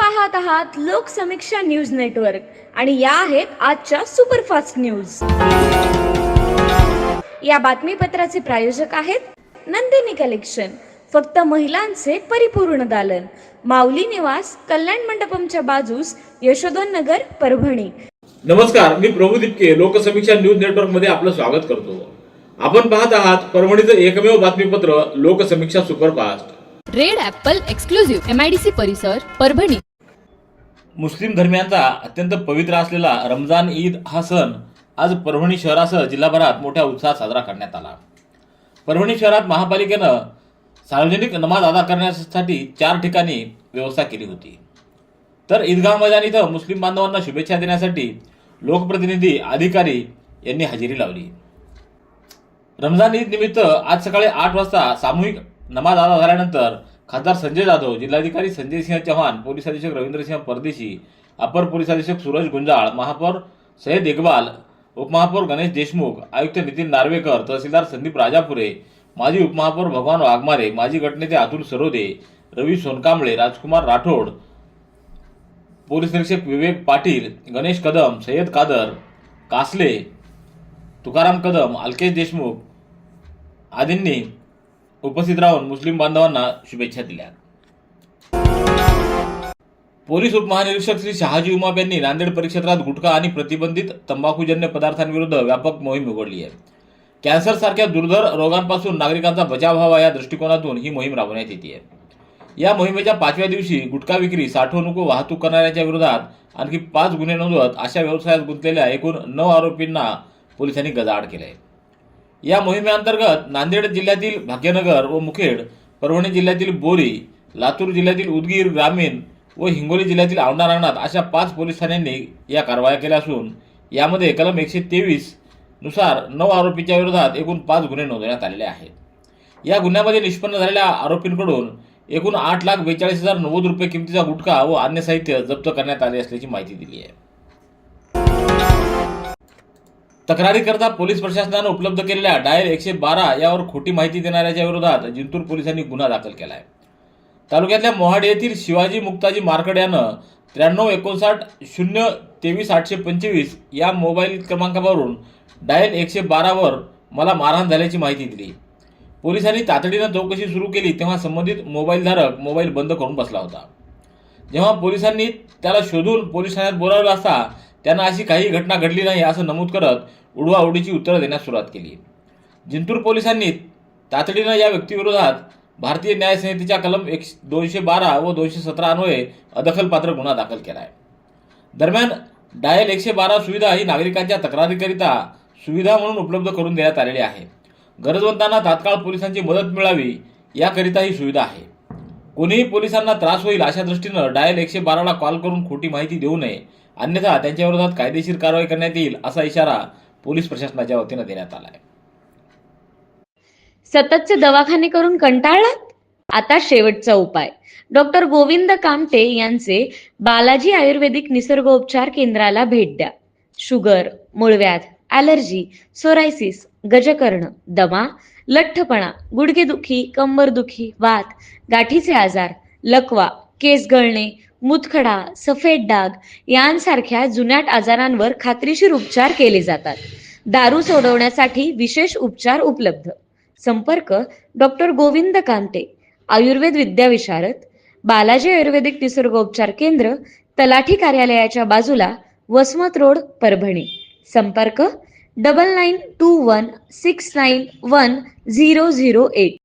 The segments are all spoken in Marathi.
पाहत आहात लोकसमीक्षा न्यूज नेटवर्क आणि या आहेत आजच्या सुपरफास्ट न्यूज। या बातमीपत्राचे प्रायोजक आहेत नंदिनी कलेक्शन, फक्त महिलांचे परिपूर्ण दालन, माऊली निवास, कल्याण मंडपमच्या बाजूस, यशोधन नगर, परभणी। नमस्कार, मी प्रभू दिपके लोकसमीक्षा न्यूज नेटवर्क मध्ये आपलं स्वागत करतो। आपण पाहत आहात परभणीचं एकमेव बातमीपत्र Loksamiksha superfast. Red Apple exclusive MIDC परिसर, परभणी। मुस्लिम धर्मियांचा अत्यंत पवित्र असलेला रमजान ईद हा सण आज परभणी शहरासह जिल्हाभरात मोठ्या उत्साहात साजरा करण्यात आला। परभणी शहरात महापालिकेनं सार्वजनिक नमाज अदा करण्यासाठी 4 ठिकाणी व्यवस्था केली होती, तर ईदगाह मैदान इथं मुस्लिम बांधवांना शुभेच्छा देण्यासाठी लोकप्रतिनिधी, अधिकारी यांनी हजेरी लावली। रमजान ईद निमित्त आज सकाळी 8 वाजता सामूहिक नमाज अदा झाल्यानंतर खासदार संजय जाधव, जिल्हाधिकारी संजय सिंह चौहान, पोलीस अधीक्षक रवींद्रसिंह परदेशी, अपर पोलीस अधीक्षक सूरज गुंजाळ, महापौर सय्यद इक्बाल, उपमहापौर गणेश देशमुख, आयुक्त नितीन नार्वेकर, तहसीलदार संदीप राजापुरे, माजी उपमहापौर भगवान वाघमारे, माजी गटनेते अतुल सरोदे, रवी सोनकांबळे, राजकुमार राठोड, पोलीस निरीक्षक विवेक पाटील, गणेश कदम, सय्यद कादर कासले, तुकाराम कदम, अलकेश देशमुख आदींनी उपस्थित राहून मुस्लिम बांधवांना शुभेच्छा दिल्या। पोलीस उपमहानिरीक्षक श्री शहाजी उमाप यांनी नांदेड परिक्षेत्रात गुटखा आणि प्रतिबंधित तंबाखूजन्य पदार्थांविरुद्ध व्यापक मोहीम उघडली आहे। कॅन्सर सारख्या दुर्धर रोगांपासून नागरिकांचा बचाव व्हावा या दृष्टिकोनातून ही मोहीम राबवण्यात येते आहे। या मोहिमेच्या 5व्या दिवशी गुटखा विक्री, साठवणूक व वाहतूक करणाऱ्यांच्या विरोधात आणखी 5 गुन्हे नोंदवत अशा व्यवसायात गुंतलेल्या एकूण 9 आरोपींना पोलिसांनी गजाआड केले। या मोहिमेअंतर्गत नांदेड जिल्ह्यातील भाग्यनगर व मुखेड, परभणी जिल्ह्यातील बोरी, लातूर जिल्ह्यातील उदगीर ग्रामीण व हिंगोली जिल्ह्यातील औंढा नागनाथ अशा 5 पोलीस ठाण्यांनी या कारवाया केल्या असून यामध्ये कलम 123 नुसार 9 आरोपींच्या विरोधात एकूण 5 गुन्हे नोंदवण्यात आलेले आहेत। या गुन्ह्यामध्ये निष्पन्न झालेल्या आरोपींकडून एकूण 8,42,090 रुपये किमतीचा गुटखा व अन्य साहित्य जप्त करण्यात आले असल्याची माहिती दिली आहे। तक्रारीकरता पोलीस प्रशासनाने उपलब्ध केलेल्या डायल 112 यावर खोटी माहिती देणाऱ्याच्या विरोधात जिंतूर पोलिसांनी गुन्हा दाखल केला आहे। तालुक्यातल्या मोहाडी येथील शिवाजी मुक्ताजी मार्कड यानं 9359 या मोबाईल क्रमांकावरून डायल 112 वर मला मारहाण झाल्याची माहिती दिली। पोलिसांनी तातडीनं चौकशी सुरू केली तेव्हा संबंधित मोबाईलधारक मोबाईल बंद करून बसला होता। जेव्हा पोलिसांनी त्याला शोधून पोलीस ठाण्यात बोलावलं असता त्यानं अशी काही घटना घडली नाही असं नमूद करत उडवाउडीची उत्तरं देण्यास सुरुवात केली। जिंतूर पोलिसांनी तातडीनं या व्यक्तीविरोधात भारतीय न्याय संहितेच्या कलम 212 व 217 अन्वये अदखलपात्र गुन्हा दाखल केला आहे। दरम्यान डायल 112 सुविधा ही नागरिकांच्या तक्रारीकरिता सुविधा म्हणून उपलब्ध करून देण्यात आलेली आहे। गरजवंतांना तात्काळ पोलिसांची मदत मिळावी याकरिता ही सुविधा आहे। कोणीही पोलिसांना त्रास होईल अशा दृष्टीनं डायल 112 ला कॉल करून खोटी माहिती देऊ नये, अन्यथा त्यांच्या विरोधात कायदेशीर कारवाई करण्यात येईल असा इशारा पोलीस प्रशासनाच्या वतीनं देण्यात आला आहे। सततचे दवाखाने करून कंटाळलात? आता शेवटचा उपाय। डॉक्टर गोविंद कामटे यांचे बालाजी आयुर्वेदिक निसर्गोपचार केंद्राला भेट द्या। शुगर, मूळव्याध, ॲलर्जी, सोरायसिस, गजकर्ण, दमा, लठ्ठपणा, गुडघेदुखी, कंबरदुखी, वात, गाठीचे आजार, लकवा, केस गळणे, मुतखडा, सफेद डाग यांसारख्या जुनाट आजारांवर खात्रीशीर उपचार केले जातात। दारू सोडवण्यासाठी विशेष उपचार उपलब्ध। संपर्क डॉक्टर गोविंद कामटे, आयुर्वेद विद्याविशारद, बालाजी आयुर्वेदिक निसर्गोपचार केंद्र, तलाठी कार्यालयाच्या बाजूला, वसमत रोड, परभणी। संपर्क 9921691008।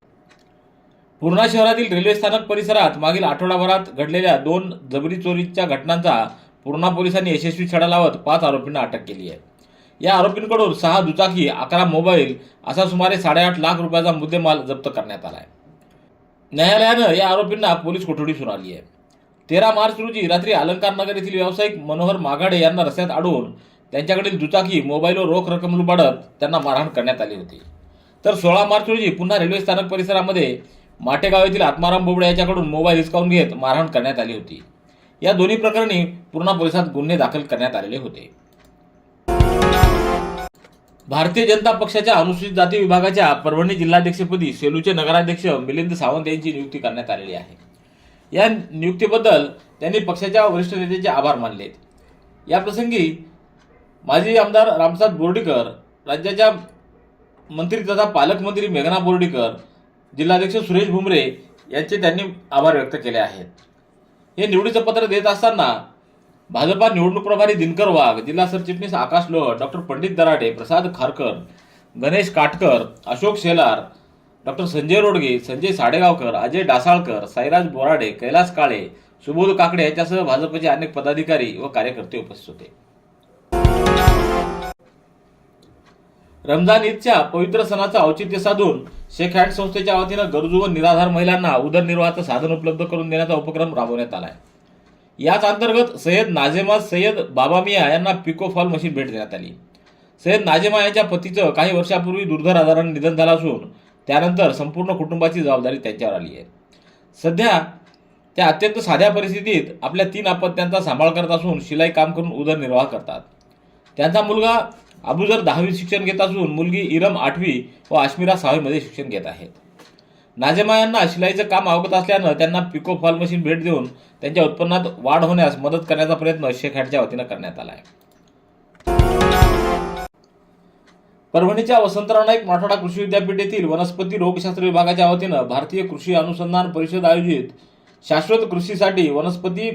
पूर्णा शहरातील रेल्वे स्थानक परिसरात मागील आठवडाभरात घडलेल्या 2 जबरी चोरीच्या घटनांचा पूर्णा पोलिसांनी यशस्वी छडा लावत 5 आरोपींना अटक केली आहे। या आरोपींकडून 6 दुचाकी, 11 मोबाईल असा सुमारे 8.5 लाख रुपयाचा मुद्देमाल जप्त करण्यात आला आहे। न्यायालयानं या आरोपींना पोलीस कोठडी सुनावली आहे। 13 मार्च रोजी रात्री अलंकार नगर येथील व्यावसायिक मनोहर माघाडे यांना रस्त्यात अडवून त्यांच्याकडील दुचाकी, मोबाईल व रोख रक्कम लुबाडत त्यांना मारहाण करण्यात आली होती। तर 16 मार्च रोजी पुन्हा रेल्वे स्थानक परिसरामध्ये माटेगाव येथील आत्माराम बोबडे याच्याकडून मोबाईल हिसकावून घेत मारहाण करण्यात आली होती। या दोन्ही प्रकरणी पूर्णा पोलिसात गुन्हे दाखल करण्यात आलेले होते। भारतीय जनता पक्षाच्या अनुसूचित जाती विभागाच्या परभणी जिल्हाध्यक्षपदी सेलूचे नगराध्यक्ष मिलिंद सावंत यांची नियुक्ती करण्यात आलेली आहे। या नियुक्तीबद्दल त्यांनी पक्षाच्या वरिष्ठ नेत्यांचे आभार मानले. या प्रसंगी माजी आमदार रामप्रसाद बोर्डीकर, राज्याच्या मंत्री तथा पालकमंत्री मेघना बोर्डीकर, जिल्हाध्यक्ष सुरेश भुमरे यांचे त्यांनी आभार व्यक्त केले आहेत. हे निवडीचं पत्र देत असताना भाजपा निवडणूक प्रभारी दिनकर वाघ, जिल्हा सरचिटणीस आकाश लोह, डॉक्टर पंडित दराडे, प्रसाद खारकर, गणेश काटकर, अशोक शेलार, डॉक्टर संजय रोडगे, संजय साडेगावकर, अजय डासाळकर, साईराज बोराडे, कैलास काळे, सुबोध काकडे यांच्यासह भाजपचे अनेक पदाधिकारी व कार्यकर्ते उपस्थित होते. रमजान ईदच्या पवित्र सणाचं औचित्य साधून शेख हँड संस्थेच्या वतीनं गरजू व निराधार महिलांना उदरनिर्वाहाचं साधन उपलब्ध करून देण्याचा उपक्रम राबवण्यात आला आहे. याच अंतर्गत सय्यद नाझेमा सय्यद बाबा मिया यांना पिको फॉल मशीन भेट देण्यात आली. सय्यद नाझेमा यांच्या पतीचं काही वर्षापूर्वी दुर्धर आजाराने निधन झालं असून त्यानंतर संपूर्ण कुटुंबाची जबाबदारी त्यांच्यावर आली आहे. सध्या त्या अत्यंत साध्या परिस्थितीत आपल्या 3 अपत्यांचा सांभाळ करत असून शिलाई काम करून उदरनिर्वाह करतात. त्यांचा मुलगा अबुजर 10वी शिक्षण घेत असून मुलगी इरम 8वी व आश्मिरा 6वी मध्ये शिक्षण घेत आहेत. नाझेमा यांना शिलाईचं काम अवगत असल्यानं त्यांना पिको फॉल मशीन भेट देऊन त्यांच्या उत्पन्नात वाढ होण्यास मदत करण्याचा प्रयत्न शेख हँडच्या वतीनं करण्यात आला आहे. परभणीच्या वसंतराव नाईक मराठवाडा कृषी विद्यापीठ येथील वनस्पती रोगशास्त्र विभागाच्या वतीनं भारतीय कृषी अनुसंधान परिषद आयोजित शाश्वत कृषीसाठी वनस्पती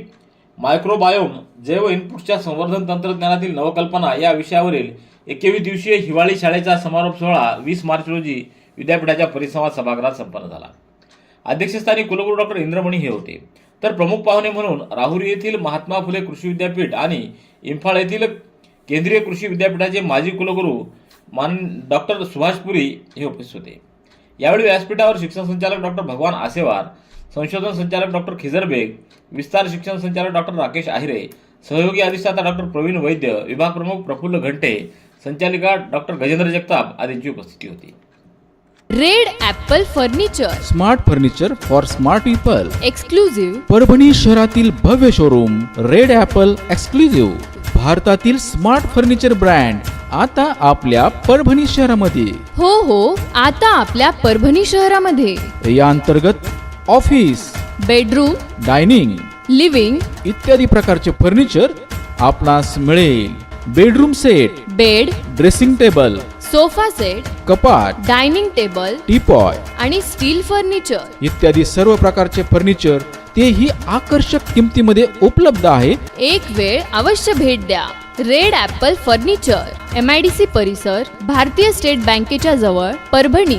मायक्रोबायोम जैव इनपुट्सच्या संवर्धन तंत्रज्ञानातील नवकल्पना या विषयावरील 21 दिवसीय हिवाळी शाळेचा समारोप सोहळा 20 मार्च रोजी विद्यापीठाच्या परिसंवाद सभागृहात संपन्न झाला. अध्यक्षस्थानी कुलगुरू डॉक्टर इंद्रमणी हे होते, तर प्रमुख पाहुणे म्हणून राहुरी येथील महात्मा फुले कृषी विद्यापीठ आणि इम्फाळ येथील केंद्रीय कृषी विद्यापीठाचे माजी कुलगुरू डॉक्टर सुभाषपुरी हे उपस्थित होते. यावेळी व्यासपीठावर शिक्षण संचालक डॉक्टर भगवान आसेवार, संशोधन संचालक डॉक्टर खिजर बेग, विस्तार शिक्षण संचालक डॉक्टर राकेश आहिरे, सहयोगी अधिष्ठाता डॉक्टर प्रवीण वैद्य, विभाग प्रमुख प्रफुल्ल घंटे, संचालिका डॉक्टर गजेंद्र जगताप आदींची उपस्थिती होती. Red Apple furniture, smart furniture for smart people. Exclusive Parbhani शहरातील भव्य शोरूम रेड ॲपल एक्सक्लुझिव्ह, भारतातील स्मार्ट फर्निचर ब्रँड आता आपल्या परभणी शहरामध्ये. हो, आता आपल्या परभणी शहरामध्ये. या अंतर्गत ऑफिस, बेडरूम, डायनिंग, लिव्हिंग इत्यादी प्रकारचे फर्निचर आपणास मिळेल. Bedroom set, bed, dressing table, sofa set, कपाट, डायनिंग टेबल टीपॉय आणि स्टील फर्निचर इत्यादी सर्व प्रकारचे फर्निचर तेही आकर्षक किमतीमध्ये उपलब्ध आहे. एक वेळ अवश्य भेट द्या. रेड ॲपल फर्निचर, MIDC परिसर, भारतीय स्टेट बँकेच्या जवळ, परभणी.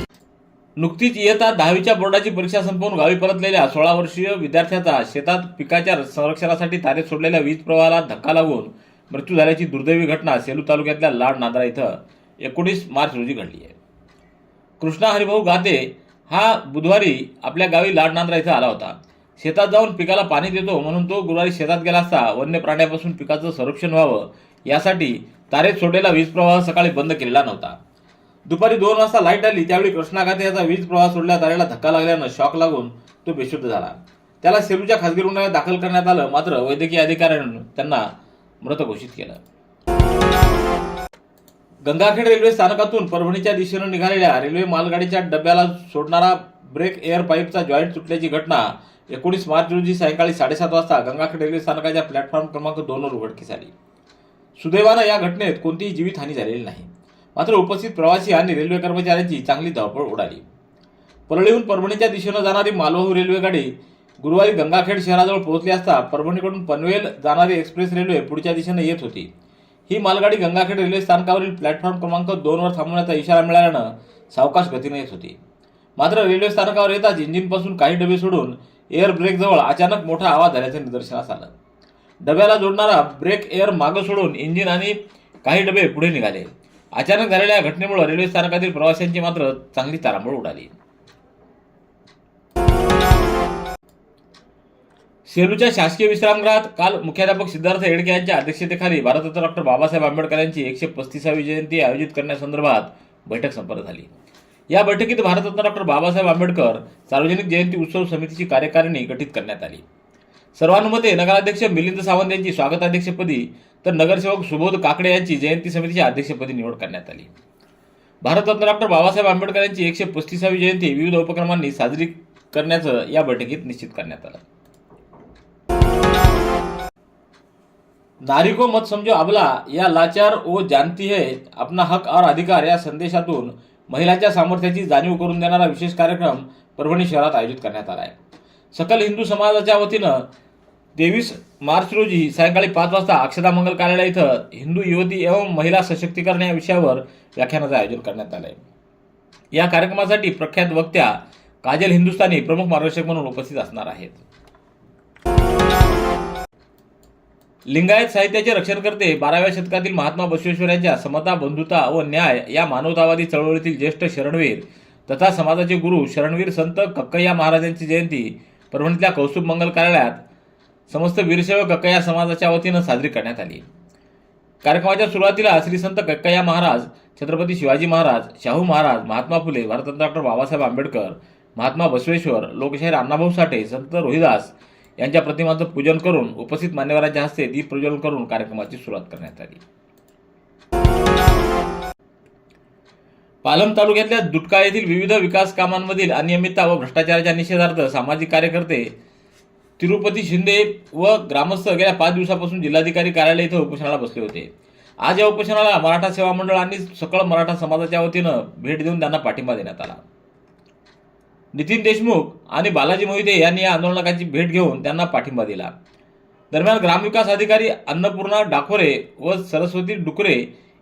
नुकतीच इयत्ता 10वीच्या बोर्डाची परीक्षा संपवून गावी परतलेल्या 16 वर्षीय विद्यार्थ्याचा शेतात पिकाच्या संरक्षणासाठी तारेत सोडलेल्या वीज प्रवाहाला धक्का लागून मृत्यू झाल्याची दुर्दैवी घटना सेलू तालुक्यातल्या लाड नांद्रा इथं 19 मार्च रोजी घडली आहे. कृष्णा हरिभाऊ गाते हा बुधवारी आपल्या गावी लाड नांद्रा इथं आला होता. शेतात जाऊन पिकाला पाणी देतो म्हणून तो गुरुवारी शेतात गेला असता वन्य प्राण्यापासून पिकाचं संरक्षण व्हावं यासाठी तारेत सोडलेला वीज प्रवाह सकाळी बंद केलेला नव्हता. दुपारी 2 वाजता लाईट आली, त्यावेळी कृष्णा गाते याचा वीज प्रवाह सोडल्या तारेला धक्का लागल्यानं शॉक लागून तो बेशुद्ध झाला. त्याला सेलूच्या खासगी रुग्णालयात दाखल करण्यात आलं, मात्र वैद्यकीय अधिकाऱ्यांनी त्यांना मृत घोषित केलं. गंगाखेड रेल्वे स्थानकातून परभणीच्या दिशेनं निघालेल्या रेल्वे मालगाडीच्या डब्याला सोडणारा ब्रेक एअर पाईपचा जॉईंट तुटल्याची घटना 19 मार्च रोजी सायंकाळी 7:30 वाजता गंगाखेड रेल्वे स्थानकाच्या प्लॅटफॉर्म क्रमांक 2 वर उघडकीस आली. सुदैवानं या घटनेत कोणतीही जीवितहानी झालेली नाही, मात्र उपस्थित प्रवासी आणि रेल्वे कर्मचाऱ्यांची चांगली धावपळ उडाली. परळीहून परभणीच्या दिशेनं जाणारी मालवाहू रेल्वे गाडी गुरुवारी गंगाखेड शहराजवळ पोहोचली असता परभणीकडून पनवेल जाणारी एक्सप्रेस रेल्वे पुढच्या दिशेने येत होती. ही मालगाडी गंगाखेड रेल्वे स्थानकावरील प्लॅटफॉर्म क्रमांक 2 वर थांबवण्याचा इशारा मिळाल्यानं सावकाश गतीने येत होती. मात्र रेल्वे स्थानकावर येताच इंजिनपासून काही डबे सोडून एअर ब्रेकजवळ अचानक मोठा आवाज झाल्याचं निदर्शनास आलं. डब्याला जोडणारा ब्रेक एअर मागं सोडून इंजिन आणि काही डबे पुढे निघाले. अचानक झालेल्या या घटनेमुळे रेल्वे स्थानकातील प्रवाशांची मात्र चांगली तारांबळ उडाली. सेलूच्या शासकीय विश्रामगृहात काल मुख्याध्यापक सिद्धार्थ येडके यांच्या अध्यक्षतेखाली भारतरत्न डॉक्टर बाबासाहेब आंबेडकर यांची 135वी जयंती आयोजित करण्यासंदर्भात बैठक संपन्न झाली. या बैठकीत भारतरत्न डॉक्टर बाबासाहेब आंबेडकर सार्वजनिक जयंती उत्सव समितीची कार्यकारिणी गठीत करण्यात आली. सर्वानुमते नगराध्यक्ष मिलिंद सावंत यांची स्वागताध्यक्षपदी तर नगरसेवक सुबोध काकडे यांची जयंती समितीच्या अध्यक्षपदी निवड करण्यात आली. भारतरत्न डॉक्टर बाबासाहेब आंबेडकर यांची 135वी जयंती विविध उपक्रमांनी साजरी करण्याचं या बैठकीत निश्चित करण्यात आलं. नारी को मत समझो अबला या लाचार वो जानती है अपना हक और अधिकार या संदेशातून महिलांच्या सामर्थ्याची जाणीव करून देणारा विशेष कार्यक्रम परभणी शहरात आयोजित करण्यात आला आहे. सकल हिंदू समाजाच्या वतीनं 23 मार्च रोजी सायंकाळी 5 वाजता अक्षता मंगल कार्यालय इथं हिंदू युवती एवं महिला सशक्तीकरण या विषयावर व्याख्यानाचं आयोजन करण्यात आलं आहे. या कार्यक्रमासाठी प्रख्यात वक्त्या काजल हिंदुस्तानी प्रमुख मार्गदर्शक म्हणून उपस्थित असणार आहेत. लिंगायत साहित्याचे रक्षणकर्ते 12व्या शतकातील महात्मा बसवेश्वर यांच्या समता, बंधुता व न्याय या मानवतावादी चळवळीतील ज्येष्ठ शरणवीर तथा समाजाचे गुरु शरणवीर संत कक्कय्या महाराजांची जयंती परभणीतल्या कौस्तुभ मंगल कार्यालयात समस्त वीरसेवक कक्कय्या समाजाच्या वतीनं साजरी करण्यात आली. कार्यक्रमाच्या सुरुवातीला श्री संत कक्कय्या महाराज, छत्रपती शिवाजी महाराज, शाहू महाराज, महात्मा फुले, भारतरत्न डॉक्टर बाबासाहेब आंबेडकर, महात्मा बसवेश्वर, लोकशाहीर अण्णाभाऊ साठे, संत रोहिदास यांच्या प्रतिमांचं पूजन करून उपस्थित मान्यवरांच्या हस्ते दीप प्रज्वलन करून कार्यक्रमाची सुरुवात करण्यात आली. पालम तालुक्यातल्या दुटका येथील विविध विकास कामांमधील अनियमितता व भ्रष्टाचाराच्या निषेधार्थ सामाजिक कार्यकर्ते तिरुपती शिंदे व ग्रामस्थ गेल्या 5 दिवसापासून जिल्हाधिकारी कार्यालय इथं उपोषणाला बसले होते. आज या उपोषणाला मराठा सेवा मंडळ आणि सकळ मराठा समाजाच्या वतीनं भेट देऊन त्यांना पाठिंबा देण्यात आला. नितीन देशमुख आणि बालाजी मोहिते यांनी या आंदोलकांची भेट घेऊन त्यांना पाठिंबा दिला. दरम्यान ग्रामविकास अधिकारी अन्नपूर्णा डाकोरे व सरस्वती डुकरे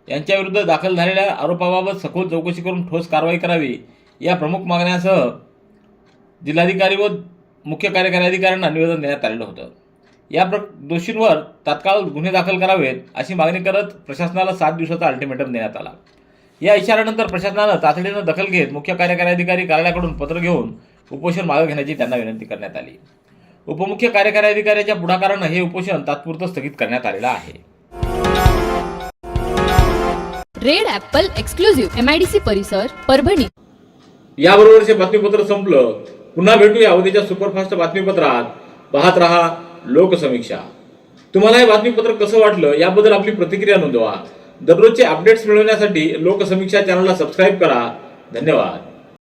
यांच्या विरुद्ध दाखल झालेल्या आरोपाबाबत सखोल चौकशी करून ठोस कारवाई करावी या प्रमुख मागण्यांसह जिल्हाधिकारी व मुख्य कार्यकारी अधिकाऱ्यांना निवेदन देण्यात आलेलं होतं. या दोषींवर तात्काळ गुन्हे दाखल करावेत अशी मागणी करत प्रशासनाला 7 दिवसाचा अल्टिमेटम देण्यात आला. या इशाऱ्यानंतर प्रशासनानं तातडीनं दखल घेत मुख्य कार्यकारी अधिकारी कार्यालयाकडून पत्र घेऊन उपोषण मागे घेण्याची त्यांना विनंती करण्यात आली. उपमुख्य कार्यकारी अधिकाऱ्याच्या पुढाकारानं हे उपोषण तात्पुरतं स्थगित करण्यात आलेलं आहे. रेड ॲपल एक्सक्लुझिव्ह MIDC परिसर परभणी. याबरोबरचे बातमीपत्र संपलं. पुन्हा भेटूया उद्याच्या सुपरफास्ट बातमीपत्रात. पाहत रहा लोकसमीक्षा. तुम्हाला हे बातमीपत्र कसं वाटलं याबद्दल आपली प्रतिक्रिया नोंदवा. दररोजचे अपडेट्स मिळवण्यासाठी लोकसमीक्षा चॅनलला सबस्क्राईब करा. धन्यवाद.